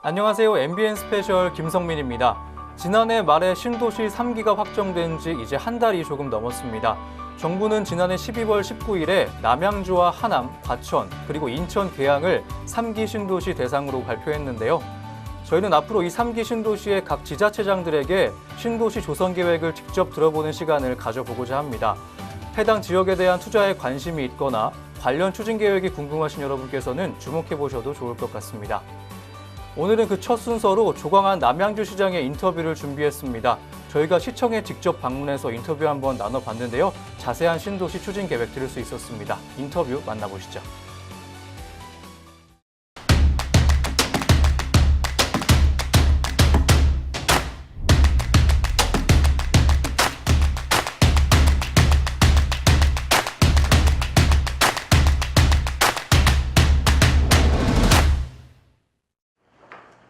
안녕하세요. MBN 스페셜 김성민입니다. 지난해 말에 신도시 3기가 확정된 지 이제 한 달이 조금 넘었습니다. 정부는 지난해 12월 19일에 남양주와 하남, 과천, 그리고 인천, 계양을 3기 신도시 대상으로 발표했는데요. 저희는 앞으로 이 3기 신도시의 각 지자체장들에게 신도시 조성 계획을 직접 들어보는 시간을 가져보고자 합니다. 해당 지역에 대한 투자에 관심이 있거나 관련 추진 계획이 궁금하신 여러분께서는 주목해 보셔도 좋을 것 같습니다. 오늘은 그 첫 순서로 조광한 남양주시장의 인터뷰를 준비했습니다. 저희가 시청에 직접 방문해서 인터뷰 한번 나눠봤는데요. 자세한 신도시 추진 계획 들을 수 있었습니다. 인터뷰 만나보시죠.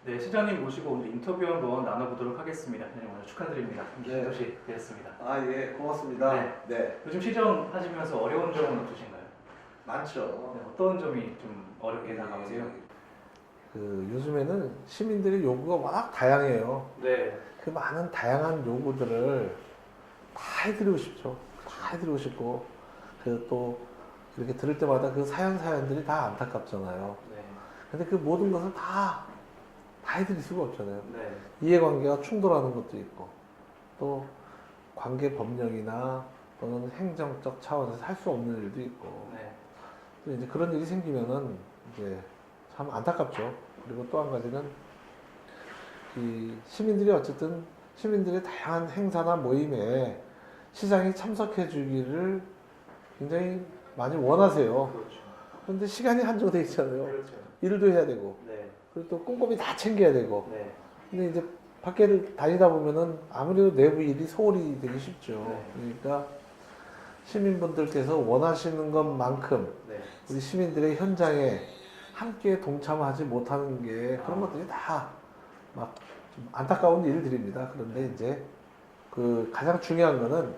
네, 시장님 모시고 오늘 인터뷰 한번 나눠보도록 하겠습니다. 시장님 오늘 축하드립니다. 신도시 되었습니다. 아, 예, 고맙습니다. 네. 요즘 시정 하시면서 어려운 점은 없으신가요? 많죠. 네, 어떤 점이 좀 어렵게 다가오세요? 요즘에는 시민들의 요구가 워낙 다양해요. 네. 그 많은 다양한 요구들을 다 해드리고 싶죠. 다 해드리고 싶고, 또 이렇게 들을 때마다 그 사연들이 다 안타깝잖아요. 네. 근데 그 모든 것을 다 해드릴 수가 없잖아요. 네. 이해관계가 충돌하는 것도 있고, 또 관계 법령이나 또는 행정적 차원에서 할 수 없는 일도 있고, 네. 또 이제 그런 일이 생기면은 이제 참 안타깝죠. 그리고 또 한 가지는 이 시민들이 어쨌든 시민들의 다양한 행사나 모임에 시장이 참석해 주기를 굉장히 많이 원하세요. 그렇죠. 그런데 시간이 한정돼 있잖아요. 그렇죠. 일도 해야 되고, 네. 그리고 또 꼼꼼히 다 챙겨야 되고. 네. 근데 이제 밖에를 다니다 보면은 아무래도 내부 일이 소홀히 되기 쉽죠. 네. 그러니까 시민분들께서 원하시는 것만큼 네. 우리 시민들의 현장에 함께 동참하지 못하는 게 그런 것들이 다 막 좀 안타까운 일들입니다. 그런데 이제 그 가장 중요한 거는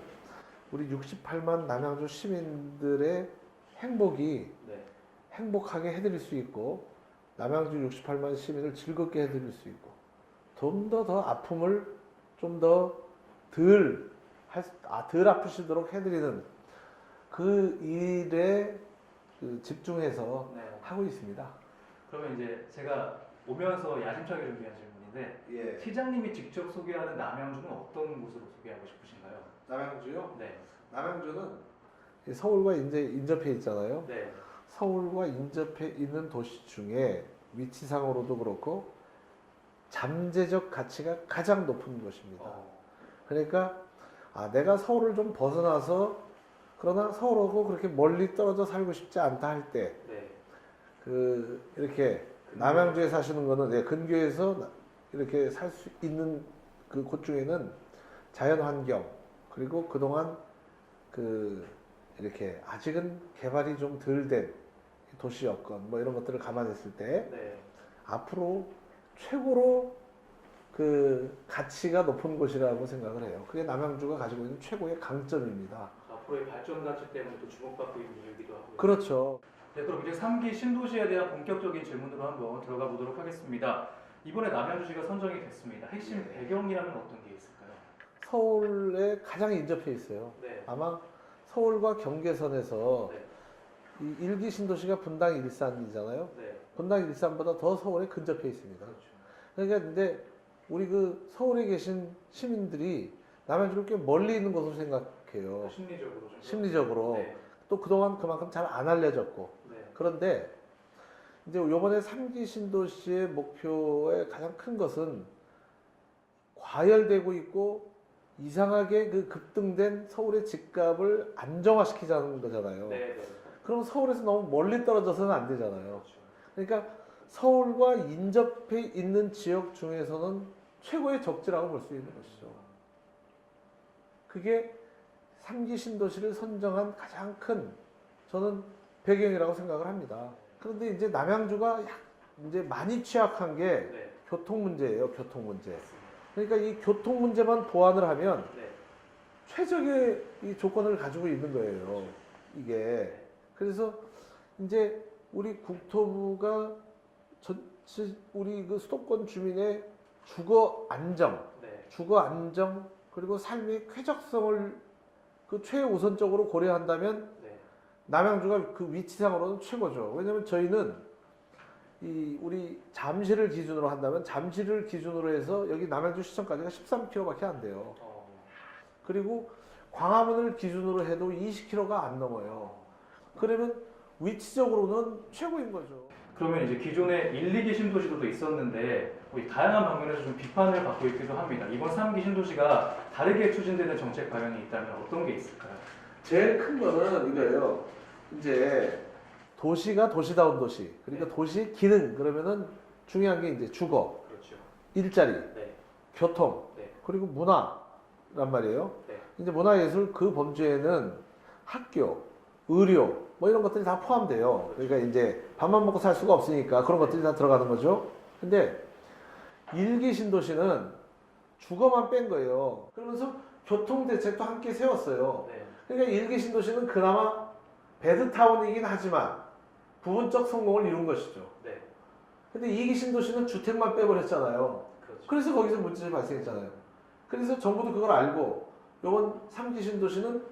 우리 68만 남양주 시민들의 행복이 네. 행복하게 해드릴 수 있고, 남양주 68만 시민을 즐겁게 해드릴 수 있고, 좀 더 아픔을 좀 더 덜 아프시도록 해드리는 그 일에 집중해서 네. 하고 있습니다. 그러면 이제 제가 오면서 야심차게 준비한 질문인데, 예. 시장님이 직접 소개하는 남양주는 어떤 곳으로 소개하고 싶으신가요? 남양주요? 네. 남양주는 서울과 인접해 있잖아요. 네. 서울과 인접해 있는 도시 중에 위치상으로도 그렇고 잠재적 가치가 가장 높은 곳입니다. 그러니까 내가 서울을 좀 벗어나서, 그러나 서울하고 그렇게 멀리 떨어져 살고 싶지 않다 할 때, 네. 이렇게 남양주에 사시는 거는 근교에서 이렇게 살 수 있는 그 곳 중에는 자연 환경, 그리고 그동안 이렇게 아직은 개발이 좀 덜 된 도시 여건 뭐 이런 것들을 감안했을 때 네. 앞으로 최고로 가치가 높은 곳이라고 생각을 해요. 그게 남양주가 가지고 있는 최고의 강점입니다. 앞으로의 발전 가치 때문에 또 주목받고 있는 일이기도 하고요. 그렇죠. 네, 그럼 이제 3기 신도시에 대한 본격적인 질문으로 한번 들어가 보도록 하겠습니다. 이번에 남양주시가 선정이 됐습니다. 핵심 배경이라면 어떤 게 있을까요? 서울에 가장 인접해 있어요. 네. 아마 서울과 경계선에서 네. 이 1기 신도시가 분당 일산이잖아요. 네. 분당 일산보다 더 서울에 근접해 있습니다. 그렇죠. 그러니까 근데 우리 서울에 계신 시민들이 남양주를 꽤 멀리 있는 것으로 생각해요. 심리적으로 좀. 심리적으로. 네. 또 그동안 그만큼 잘 안 알려졌고. 네. 그런데 이제 이번에 3기 신도시의 목표의 가장 큰 것은 과열되고 있고 이상하게 급등된 서울의 집값을 안정화시키자는 거잖아요. 네. 네. 그럼 서울에서 너무 멀리 떨어져서는 안 되잖아요. 그렇죠. 그러니까 서울과 인접해 있는 지역 중에서는 최고의 적지라고 볼 수 있는 것이죠. 그게 3기 신도시를 선정한 가장 큰 저는 배경이라고 생각을 합니다. 그런데 이제 남양주가 이제 많이 취약한 게 네. 교통 문제예요. 교통 문제. 그러니까 이 교통 문제만 보완을 하면 네. 최적의 이 조건을 가지고 있는 거예요. 이게. 그래서 이제 우리 국토부가 우리 그 수도권 주민의 주거 안정, 네. 주거 안정 그리고 삶의 쾌적성을 그 최우선적으로 고려한다면 네. 남양주가 그 위치상으로는 최고죠. 왜냐면 저희는 이 우리 잠실을 기준으로 한다면 잠실을 기준으로 해서 여기 남양주 시청까지가 13km밖에 안 돼요. 그리고 광화문을 기준으로 해도 20km가 안 넘어요. 그러면 위치적으로는 최고인 거죠. 그러면 이제 기존에 1, 2기 신도시도 있었는데 이 다양한 방면에서 좀 비판을 받고 있기도 합니다. 이번 3기 신도시가 다르게 추진되는 정책 방향이 있다면 어떤 게 있을까요? 제일 큰 거는 이거예요. 이제 도시가 도시다운 도시, 그러니까 네. 도시 기능 그러면은 중요한 게 이제 주거, 그렇죠. 일자리, 네. 교통, 네. 그리고 문화란 말이에요. 네. 이제 문화예술 그 범주에는 학교, 의료 뭐 이런 것들이 다 포함돼요. 그러니까 이제 밥만 먹고 살 수가 없으니까 그런 것들이 다 들어가는 거죠. 근데 일기 신도시는 주거만 뺀 거예요. 그러면서 교통 대책도 함께 세웠어요. 네. 그러니까 일기 신도시는 그나마 베드타운이긴 하지만 부분적 성공을 이룬 것이죠. 네. 근데 2기 신도시는 주택만 빼버렸잖아요. 그렇죠. 그래서 거기서 문제가 발생했잖아요. 그래서 정부도 그걸 알고 이번 3기 신도시는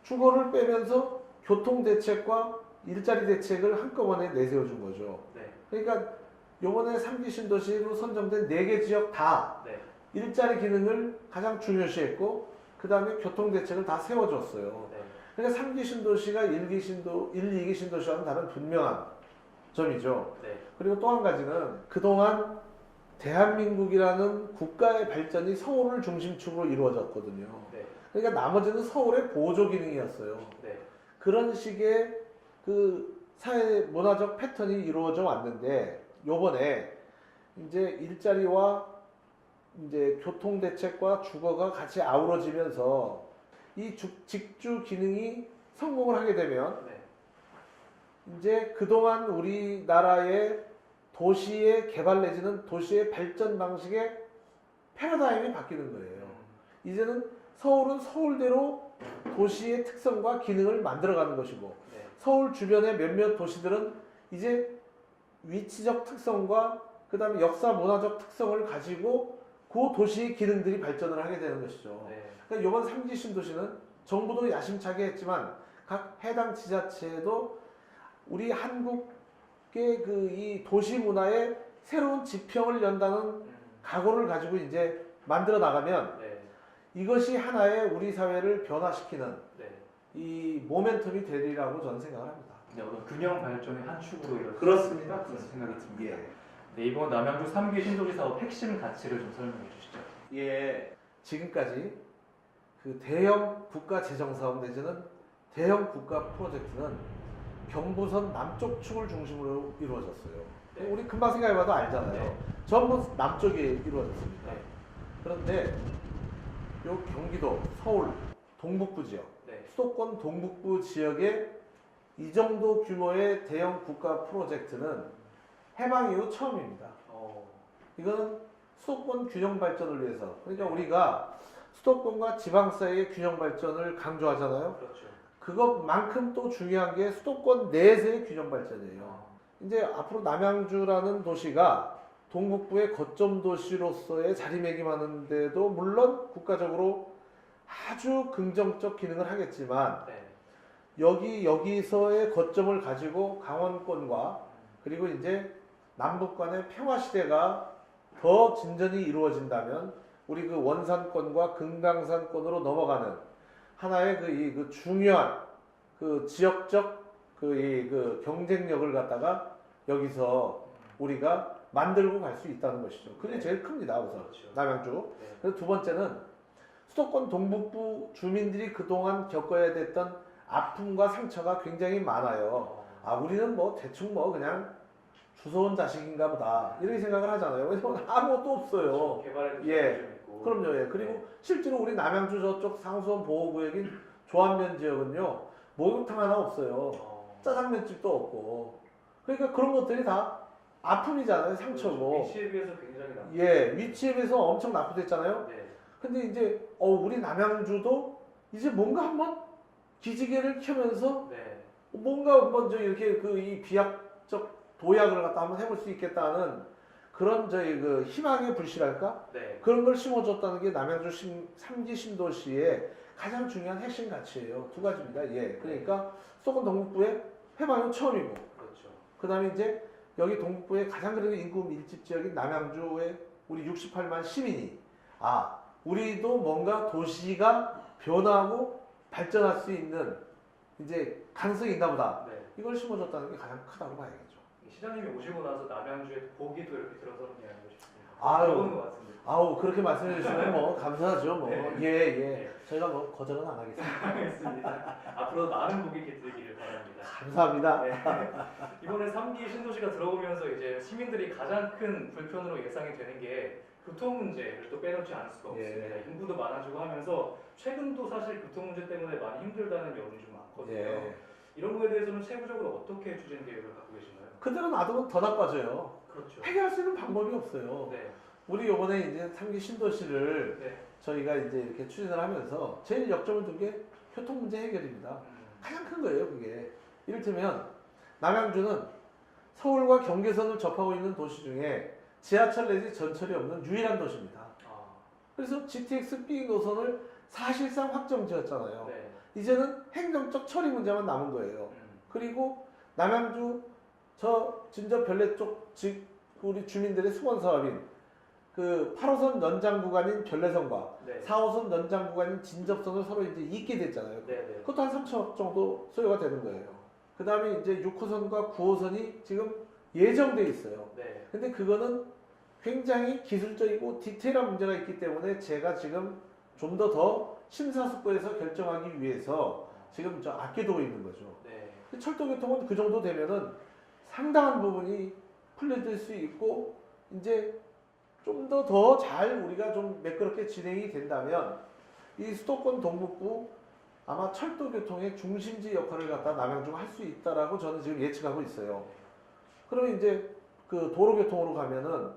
주거를 빼면서 교통 대책과 일자리 대책을 한꺼번에 내세워 준 거죠. 네. 그러니까 이번에 3기 신도시로 선정된 4개 지역 다 네. 일자리 기능을 가장 중요시했고 그 다음에 교통 대책을 다 세워줬어요. 네. 그러니까 3기 신도시가 1, 2기 신도시와는 다른 분명한 점이죠. 네. 그리고 또 한 가지는 그동안 대한민국이라는 국가의 발전이 서울을 중심축으로 이루어졌거든요. 네. 그러니까 나머지는 서울의 보조 기능이었어요. 네. 그런 식의 그 사회 문화적 패턴이 이루어져 왔는데 요번에 이제 일자리와 이제 교통 대책과 주거가 같이 아우러지면서 이 직주 기능이 성공을 하게 되면 네. 이제 그동안 우리나라의 도시의 개발 내지는 도시의 발전 방식의 패러다임이 바뀌는 거예요. 이제는 서울은 서울대로 도시의 특성과 기능을 만들어가는 것이고 네. 서울 주변의 몇몇 도시들은 이제 위치적 특성과 그 다음에 역사 문화적 특성을 가지고 그 도시의 기능들이 발전을 하게 되는 것이죠. 네. 그러니까 이번 3기 신도시는 정부도 야심차게 했지만 각 해당 지자체도 우리 한국의 그 이 도시 문화의 새로운 지평을 연다는 각오를 가지고 이제 만들어 나가면 네. 이것이 하나의 우리 사회를 변화시키는 네. 이 모멘텀이 되리라고 저는 생각을 합니다. 네, 어떤 균형 발전의 한 축으로 이렇게 그렇습니다. 그런 생각이 듭니다. 예. 네, 이번 남양주 3기 신도시 사업 핵심 가치를 좀 설명해 주시죠. 예. 지금까지 그 대형 국가 재정 사업 내지는 대형 국가 프로젝트는 경부선 남쪽 축을 중심으로 이루어졌어요. 네. 우리 금방 생각해봐도 알잖아요. 네. 전부 남쪽에 이루어졌습니다. 네. 그런데 요 경기도, 서울, 동북부 지역, 네. 수도권 동북부 지역에 이 정도 규모의 대형 국가 프로젝트는 해방 이후 처음입니다. 이거는 수도권 균형 발전을 위해서. 그러니까 우리가 수도권과 지방 사이의 균형 발전을 강조하잖아요. 그렇죠. 그것만큼 또 중요한 게 수도권 내에서의 균형 발전이에요. 이제 앞으로 남양주라는 도시가 동북부의 거점 도시로서의 자리매김하는데도 물론 국가적으로 아주 긍정적 기능을 하겠지만 네. 여기서의 거점을 가지고 강원권과 그리고 이제 남북 간의 평화 시대가 더 진전이 이루어진다면 우리 그 원산권과 금강산권으로 넘어가는 하나의 그 중요한 그 지역적 그 경쟁력을 갖다가 여기서 우리가 만들고 갈 수 있다는 것이죠. 그게 네. 제일 큽니다. 우선 그렇죠. 남양주. 네. 그래서 두 번째는 수도권 동북부 주민들이 그동안 겪어야 됐던 아픔과 상처가 굉장히 많아요. 아, 우리는 뭐 대충 뭐 그냥 주워온 자식인가 보다 이렇게 생각을 하잖아요. 왜냐면 아무것도 없어요. 개발에도 예. 좀 있고. 그럼요. 예. 그리고 실제로 우리 남양주 저쪽 상수원 보호구역인 조안면 지역은요 목욕탕 하나 없어요. 짜장면집도 없고. 그러니까 그런 것들이 다 아픔이잖아요. 상처고. 위치에 비해서 굉장히 나. 예, 위치에 비해서 엄청 납부됐잖아요. 네. 근데 이제 우리 남양주도 이제 뭔가 한번 기지개를 켜면서 네. 뭔가 먼저 이렇게 이 비약적 도약을 갖다 한번 해볼 수 있겠다는 그런 저희 그 희망의 불씨랄까? 네. 그런 걸 심어줬다는 게 남양주 3기 신도시의 가장 중요한 핵심 가치예요. 두 가지입니다. 예. 그러니까 수도권 동북부에 해방은 처음이고, 그렇죠. 그 다음에 이제 여기 동북부의 가장 그래도 인구 밀집 지역인 남양주의 우리 68만 시민이 우리도 뭔가 도시가 변화하고 발전할 수 있는 이제 가능성이 있나 보다. 네. 이걸 심어줬다는 게 가장 크다고 봐야겠죠. 시장님이 오시고 나서 남양주에 고기도 이렇게 들어서는 게 아니고 싶습니다. 아유. 좋은 것 같습니다. 그렇게 말씀해 주시면 뭐 감사하죠. 뭐. 네. 예. 네. 저희가 뭐 거절은 안 하겠습니다. 알겠습니다. 앞으로 많은 고기 기대기를 바랍니다. 감사합니다. 네. 이번에 3기 신도시가 들어오면서 이제 시민들이 가장 큰 불편으로 예상이 되는 게 교통 문제를 또 빼놓지 않을 수가 없습니다. 예. 인구도 많아지고 하면서 최근도 사실 교통 문제 때문에 많이 힘들다는 여론이 좀 많거든요. 예. 이런 거에 대해서는 세부적으로 어떻게 추진 계획을 갖고 계신가요? 그대로 놔두면 더 나빠져요. 그렇죠. 해결할 수 있는 방법이 없어요. 네. 우리 요번에 이제 3기 신도시를 네. 저희가 이제 이렇게 추진을 하면서 제일 역점을 둔 게 교통 문제 해결입니다. 가장 큰 거예요, 그게. 이를테면 남양주는 서울과 경계선을 접하고 있는 도시 중에 지하철 내지 전철이 없는 유일한 도시입니다. 그래서 GTX B 노선을 사실상 확정 지었잖아요. 네. 이제는 행정적 처리 문제만 남은 거예요. 그리고 남양주 저 진저 별내 쪽 우리 주민들의 수건 사업인 그 8호선 연장 구간인 별내선과 네. 4호선 연장 구간인 진접선을 서로 이제 잇게 됐잖아요. 네. 네. 그것도 한 3천억 정도 소요가 되는 거예요. 그 다음에 이제 6호선과 9호선이 지금 예정돼 있어요. 네. 근데 그거는 굉장히 기술적이고 디테일한 문제가 있기 때문에 제가 지금 좀 더 심사숙고해서 결정하기 위해서 지금 저 아껴두고 있는 거죠. 네. 철도교통은 그 정도 되면은 상당한 부분이 풀려질 수 있고 이제 좀 더 잘 우리가 좀 매끄럽게 진행이 된다면 이 수도권 동북부 아마 철도교통의 중심지 역할을 갖다 남양주가 할 수 있다라고 저는 지금 예측하고 있어요. 그러면 이제 그 도로교통으로 가면은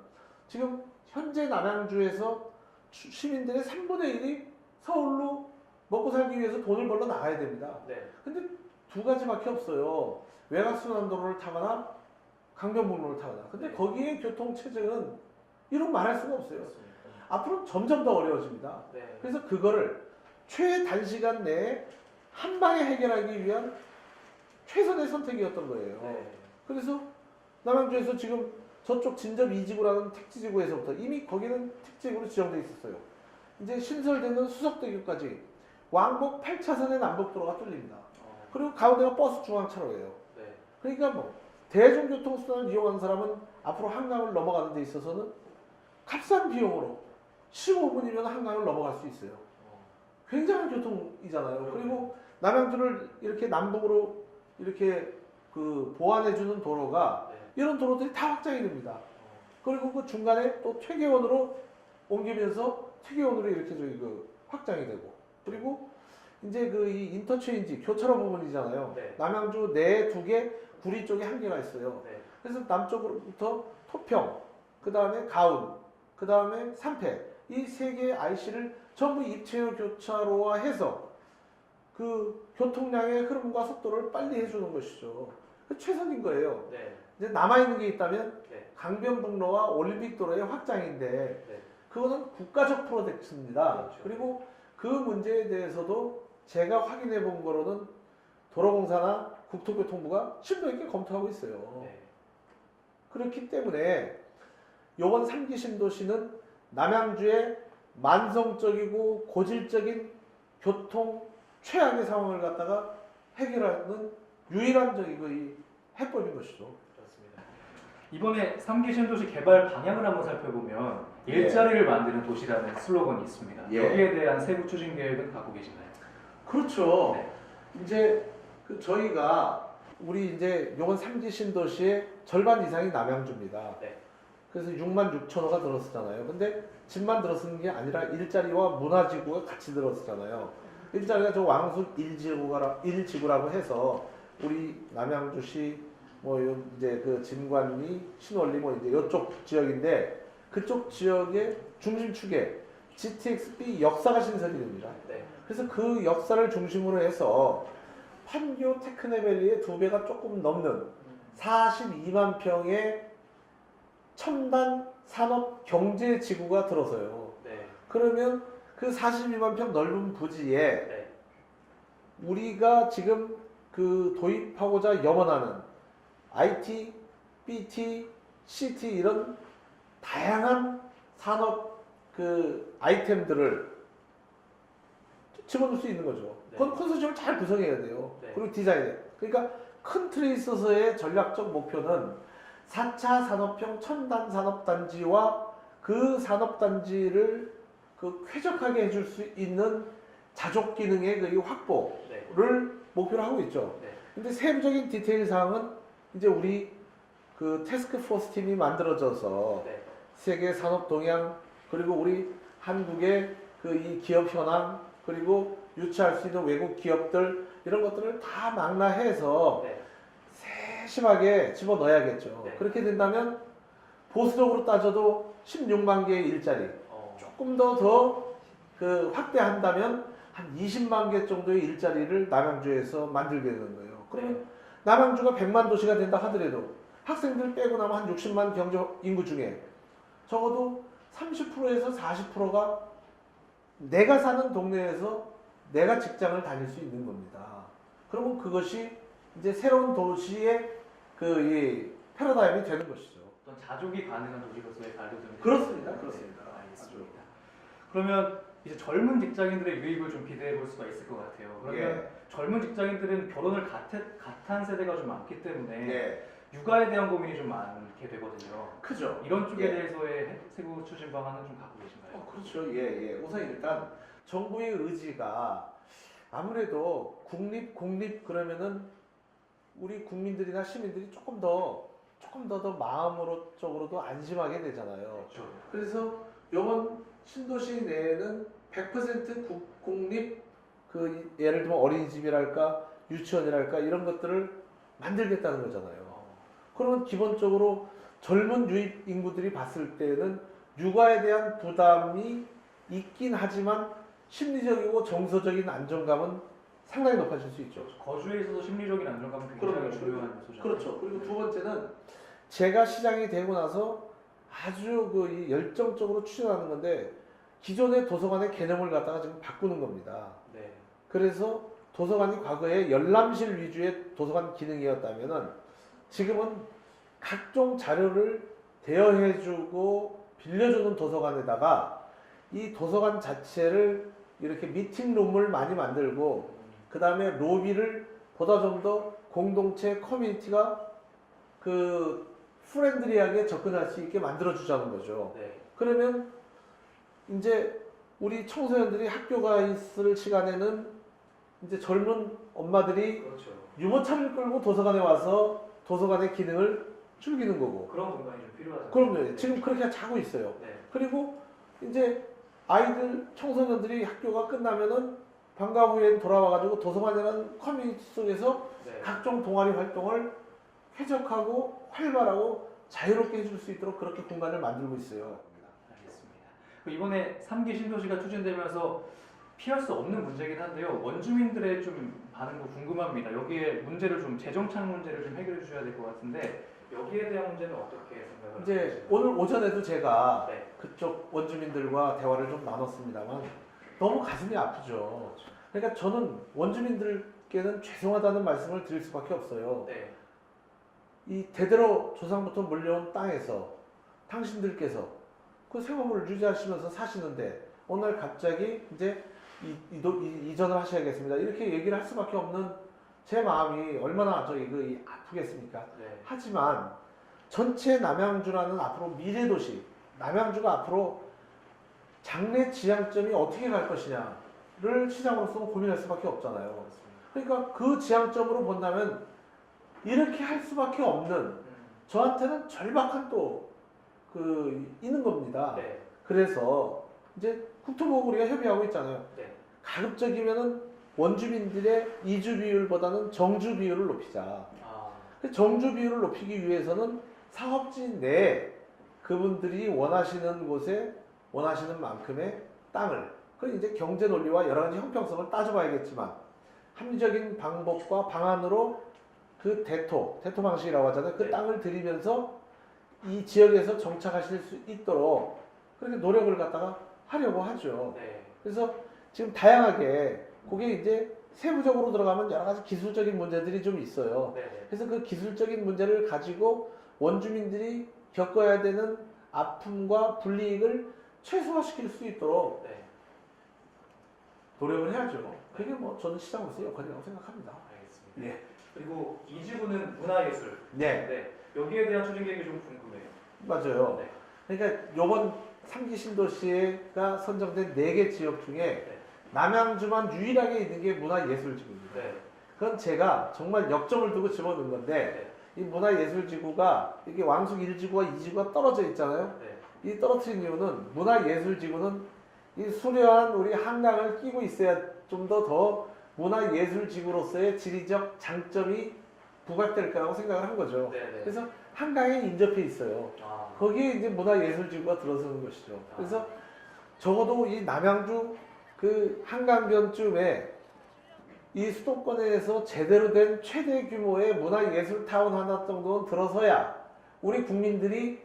지금 현재 남양주에서 시민들의 3분의 1이 서울로 먹고 살기 위해서 돈을 벌러 나가야 됩니다. 네. 근데 두 가지밖에 없어요. 외곽순환도로를 타거나 강변북로를 타거나. 근데 네. 거기에 교통체증은 이런 말할 수가 없어요. 그렇습니다. 앞으로 점점 더 어려워집니다. 네. 그래서 그거를 최단시간 내에 한 방에 해결하기 위한 최선의 선택이었던 거예요. 네. 그래서 남양주에서 지금 저쪽 진접 2지구라는 택지지구에서부터 이미 거기는 택지구로 지정돼 있었어요. 이제 신설되는 수석대교까지 왕복 8차선의 남북도로가 뚫립니다. 그리고 가운데가 버스 중앙차로예요. 네. 그러니까 뭐 대중교통수단을 이용하는 사람은 앞으로 한강을 넘어가는 데 있어서는 값싼 비용으로 15분이면 한강을 넘어갈 수 있어요. 굉장한 교통이잖아요. 그리고 남양주를 이렇게 남북으로 이렇게 그 보완해주는 도로가 네. 이런 도로들이 다 확장이 됩니다. 그리고 그 중간에 또 퇴계원으로 옮기면서 퇴계원으로 이렇게 저기 그 확장이 되고 그리고 이제 그 이 인터체인지 교차로 부분이잖아요. 네. 남양주 내 두 개, 구리 쪽에 한 개가 있어요. 네. 그래서 남쪽으로부터 토평, 그 다음에 가운, 그 다음에 삼패 이 세 개의 IC를 전부 입체형 교차로화해서 그 교통량의 흐름과 속도를 빨리 해주는 것이죠. 그 최선인 거예요. 네. 이제 남아있는 게 있다면 네. 강변북로와 올림픽도로의 확장인데 네. 그거는 국가적 프로젝트입니다. 그렇죠. 그리고 그 문제에 대해서도 제가 확인해 본 거로는 도로공사나 국토교통부가 심도 있게 검토하고 있어요. 네. 그렇기 때문에 이번 3기 신도시는 남양주의 만성적이고 고질적인 교통 최악의 상황을 갖다가 해결하는 유일한 저기 그 해법인 것이죠. 그렇습니다. 이번에 3기 신도시 개발 방향을 한번 살펴보면 일자리를 만드는 도시라는 슬로건이 있습니다. 예. 여기에 대한 세부 추진 계획은 갖고 계신가요? 그렇죠. 네. 이제 그 저희가 우리 이제 요번 3기 신도시의 절반 이상이 남양주입니다. 네. 그래서 6만 6천호가 들어서잖아요. 근데 집만 들어서는 게 아니라 일자리와 문화지구가 같이 들어서잖아요. 일자리가 저 왕숙 1지구라고 해서 우리 남양주시 뭐 이제 그 진관리 신월리 뭐 이제 이쪽 지역인데 그쪽 지역의 중심축에 GTX-B 역사가 신설이 됩니다. 네. 그래서 그 역사를 중심으로 해서 판교 테크네밸리의 2배가 조금 넘는 42만 평의 첨단 산업 경제 지구가 들어서요. 네. 그러면 그 42만 평 넓은 부지에 네. 우리가 지금 그 도입하고자 염원하는 IT, BT, CT 이런 다양한 산업 그 아이템들을 집어넣을 수 있는 거죠. 네. 그건 컨소시엄을 잘 구성해야 돼요. 네. 그리고 디자인해. 그러니까 큰 틀에 있어서의 전략적 목표는 4차 산업형 첨단 산업단지와 그 산업단지를 그 쾌적하게 해줄 수 있는 자족 기능의 그 확보를 네. 목표로 하고 있죠. 네. 근데 세부적인 디테일 사항은 이제 우리 그 태스크포스 팀이 만들어져서 네. 세계 산업 동향 그리고 우리 한국의 그 이 기업 현황 그리고 유치할 수 있는 외국 기업들 이런 것들을 다 망라해서 네. 세심하게 집어넣어야겠죠. 네. 그렇게 된다면 보수적으로 따져도 16만 개의 일자리 조금 더 그 확대한다면 한 20만 개 정도의 일자리를 남양주에서 만들게 되는 거예요. 그러면 네. 남양주가 100만 도시가 된다 하더라도 학생들 빼고 나면 한 60만 경제 인구 중에 적어도 30%에서 40%가 내가 사는 동네에서 내가 직장을 다닐 수 있는 겁니다. 그러면 그것이 이제 새로운 도시의 그 이 패러다임이 되는 것이죠. 어떤 자족이 가능한 도시로서의 발돋움이 그렇습니다. 되는 그렇습니다. 네, 알겠습니다. 그러면 이제 젊은 직장인들의 유입을 좀 기대해 볼 수가 있을 것 같아요. 그러면 예. 젊은 직장인들은 결혼을 갓한 세대가 좀 많기 때문에 예. 육아에 대한 고민이 좀 많게 되거든요. 크죠. 이런 쪽에 예. 대해서의 세부 추진 방안은 좀 갖고 계신가요? 그렇죠. 예, 예. 우선 일단 정부의 의지가 아무래도 공립 그러면은 우리 국민들이나 시민들이 조금 더 마음으로 쪽으로도 안심하게 되잖아요. 그렇죠. 그래서 이번 신도시 내에는 100% 공립 그 예를 들면 어린이집이랄까 유치원이랄까 이런 것들을 만들겠다는 거잖아요. 그러면 기본적으로 젊은 유입 인구들이 봤을 때는 육아에 대한 부담이 있긴 하지만 심리적이고 정서적인 안정감은 상당히 높아질 수 있죠. 거주에 있어서 심리적인 안정감은 굉장히 그럼요. 중요한 요소죠. 그렇죠. 그리고 두 번째는 제가 시장이 되고 나서 아주 그 열정적으로 추진하는 건데 기존의 도서관의 개념을 갖다가 지금 바꾸는 겁니다. 네. 그래서 도서관이 과거에 열람실 위주의 도서관 기능이었다면은 지금은 각종 자료를 대여해주고 빌려주는 도서관에다가 이 도서관 자체를 이렇게 미팅룸을 많이 만들고 그 다음에 로비를 보다 좀 더 공동체 커뮤니티가 그 프렌들리하게 접근할 수 있게 만들어 주자는 거죠. 네. 그러면 이제 우리 청소년들이 학교가 있을 시간에는 이제 젊은 엄마들이 그렇죠. 유모차를 끌고 도서관에 와서 도서관의 기능을 즐기는 거고. 그런 공간이 좀 필요하죠. 그럼요. 네. 지금 그렇게 자고 있어요. 네. 그리고 이제 아이들, 청소년들이 학교가 끝나면은 방과 후에 돌아와가지고 도서관이라는 커뮤니티 속에서 네. 각종 동아리 활동을 쾌적하고 활발하고 자유롭게 해줄 수 있도록 그렇게 공간을 만들고 있어요. 알겠습니다. 이번에 3기 신도시가 추진되면서 피할 수 없는 문제긴 한데요. 원주민들의 좀 반응도 궁금합니다. 여기에 문제를 좀 재정착 문제를 좀 해결해 주셔야 될 것 같은데 여기에 대한 문제는 어떻게 생각을 이제 하시나요? 오늘 오전에도 제가 네. 그쪽 원주민들과 대화를 좀 나눴습니다만 너무 가슴이 아프죠. 그러니까 저는 원주민들께는 죄송하다는 말씀을 드릴 수밖에 없어요. 네. 이 대대로 조상부터 물려온 땅에서 당신들께서 그 생업을 유지하시면서 사시는데 어느 날 갑자기 이제 이전을 하셔야겠습니다. 이렇게 얘기를 할 수밖에 없는 제 마음이 얼마나 아프겠습니까? 네. 하지만 전체 남양주라는 앞으로 미래도시, 남양주가 앞으로 장래 지향점이 어떻게 갈 것이냐를 시장으로서 고민할 수밖에 없잖아요. 그러니까 그 지향점으로 본다면 이렇게 할 수밖에 없는 저한테는 절박한 또 있는 겁니다. 네. 그래서 이제 국토부하고 우리가 협의하고 있잖아요. 네. 가급적이면은 원주민들의 이주 비율보다는 정주 비율을 높이자. 아. 정주 비율을 높이기 위해서는 사업지 내에 그분들이 원하시는 곳에 원하시는 만큼의 땅을, 그건 이제 경제 논리와 여러 가지 형평성을 따져봐야겠지만 합리적인 방법과 방안으로 그 대토 방식이라고 하잖아요. 그 네. 땅을 들이면서 이 지역에서 정착하실 수 있도록 그렇게 노력을 갖다가 하려고 하죠. 네. 그래서 지금 다양하게 그게 이제 세부적으로 들어가면 여러 가지 기술적인 문제들이 좀 있어요. 네. 그래서 그 기술적인 문제를 가지고 원주민들이 겪어야 되는 아픔과 불이익을 최소화시킬 수 있도록 네. 노력을 해야죠. 그게 뭐 저는 시장으로서의 역할이라고 생각합니다. 알겠습니다. 예. 그리고 이 지구는 문화예술. 네, 네. 여기에 대한 추진 계획이 좀 궁금해요. 맞아요. 네. 그러니까 이번 3기 신도시가 선정된 4개 지역 중에 네. 남양주만 유일하게 있는 게 문화예술지구입니다. 네. 그건 제가 정말 역점을 두고 집어넣은 건데 네. 이 문화예술지구가 이게 왕숙 1지구와 2지구가 떨어져 있잖아요. 네. 이 떨어뜨린 이유는 문화예술지구는 이 수려한 우리 한강을 끼고 있어야 좀 더 문화예술지구로서의 지리적 장점이 부각될 거라고 생각을 한 거죠. 네. 네. 그래서 한강에 인접해 있어요. 아. 거기에 이제 문화예술지구가 들어서는 것이죠. 그래서 적어도 이 남양주 그 한강변쯤에 이 수도권에서 제대로 된 최대 규모의 문화예술타운 하나 정도는 들어서야 우리 국민들이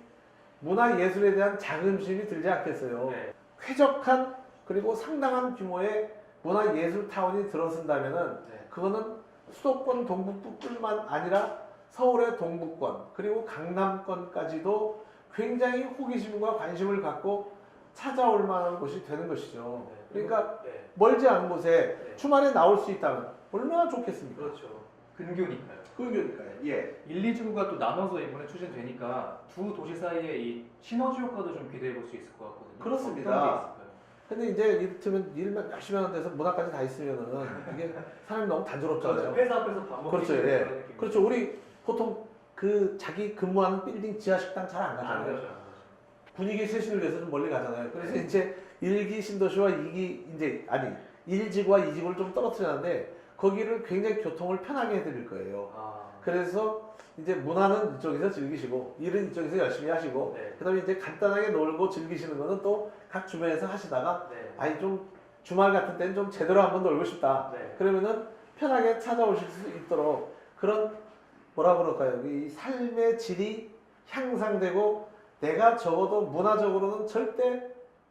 문화예술에 대한 자긍심이 들지 않겠어요. 네. 쾌적한 그리고 상당한 규모의 문화예술타운이 들어선다면은 네. 그거는 수도권 동북부뿐만 아니라 서울의 동북권 그리고 강남권까지도 굉장히 호기심과 관심을 갖고 찾아올 만한 곳이 되는 것이죠. 그러니까 네. 멀지 않은 곳에 네. 주말에 나올 수 있다면 얼마나 좋겠습니까? 그렇죠. 근교니까요. 그러니까요. 예. 1, 2지구가 또 나눠서 이번에 추진되니까 두 도시 사이에 이 시너지 효과도 좀 기대해 볼 수 있을 것 같거든요. 그렇습니다. 어떤 게 있을까요? 근데 이제 이를테면 일만 열심히 하는 데서 문화까지 다 있으면은 이게 사람이 너무 단조롭잖아요. 그렇죠. 회사 앞에서 밥 먹기 그렇죠. 싫은 예. 그런 느낌. 그렇죠. 우리 보통 그 자기 근무하는 빌딩 지하 식당 잘 안 안 가잖아요. 그렇죠. 분위기 쇄신을 위해서 좀 멀리 가잖아요. 그래서 이제 1기 신도시와 2기 이제 아니 1지구와 2지구를 좀 떨어뜨렸는데 거기를 굉장히 교통을 편하게 해드릴 거예요. 아. 그래서 이제 문화는 이쪽에서 즐기시고 일은 이쪽에서 열심히 하시고 네. 그다음에 이제 간단하게 놀고 즐기시는 거는 또 각 주변에서 하시다가 네. 아니 좀 주말 같은 때는 좀 제대로 한번 놀고 싶다. 네. 그러면은 편하게 찾아오실 수 있도록 그런 뭐라 그럴까요? 이 삶의 질이 향상되고 내가 적어도 문화적으로는 절대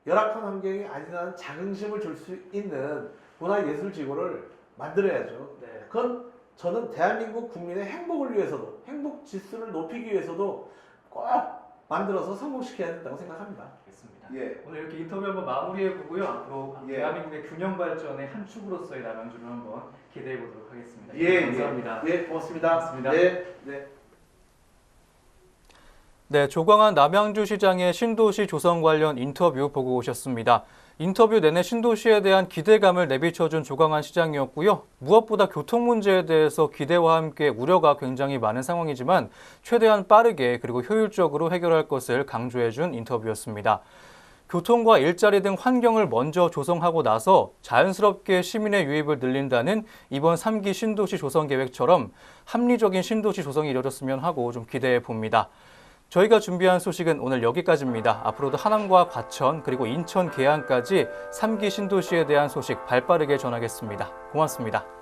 열악한 환경이 아니라는 자긍심을 줄 수 있는 문화예술지구를 만들어야죠. 네. 그건 저는 대한민국 국민의 행복을 위해서도 행복 지수를 높이기 위해서도 꼭 만들어서 성공시켜야 된다고 생각합니다. 알겠습니다. 예. 오늘 이렇게 인터뷰 한번 마무리해 보고요. 앞으로 예. 대한민국의 균형 발전의 한 축으로서의 남양주를 한번 기대해 보도록 하겠습니다. 감사합니다. 예, 고맙습니다. 고맙습니다. 네. 네, 조광한 남양주시장의 신도시 조성 관련 인터뷰 보고 오셨습니다. 인터뷰 내내 신도시에 대한 기대감을 내비쳐준 조광한 시장이었고요. 무엇보다 교통 문제에 대해서 기대와 함께 우려가 굉장히 많은 상황이지만 최대한 빠르게 그리고 효율적으로 해결할 것을 강조해준 인터뷰였습니다. 교통과 일자리 등 환경을 먼저 조성하고 나서 자연스럽게 시민의 유입을 늘린다는 이번 3기 신도시 조성 계획처럼 합리적인 신도시 조성이 이루어졌으면 하고 좀 기대해 봅니다. 저희가 준비한 소식은 오늘 여기까지입니다. 앞으로도 하남과 과천 그리고 인천 계양까지 3기 신도시에 대한 소식 발빠르게 전하겠습니다. 고맙습니다.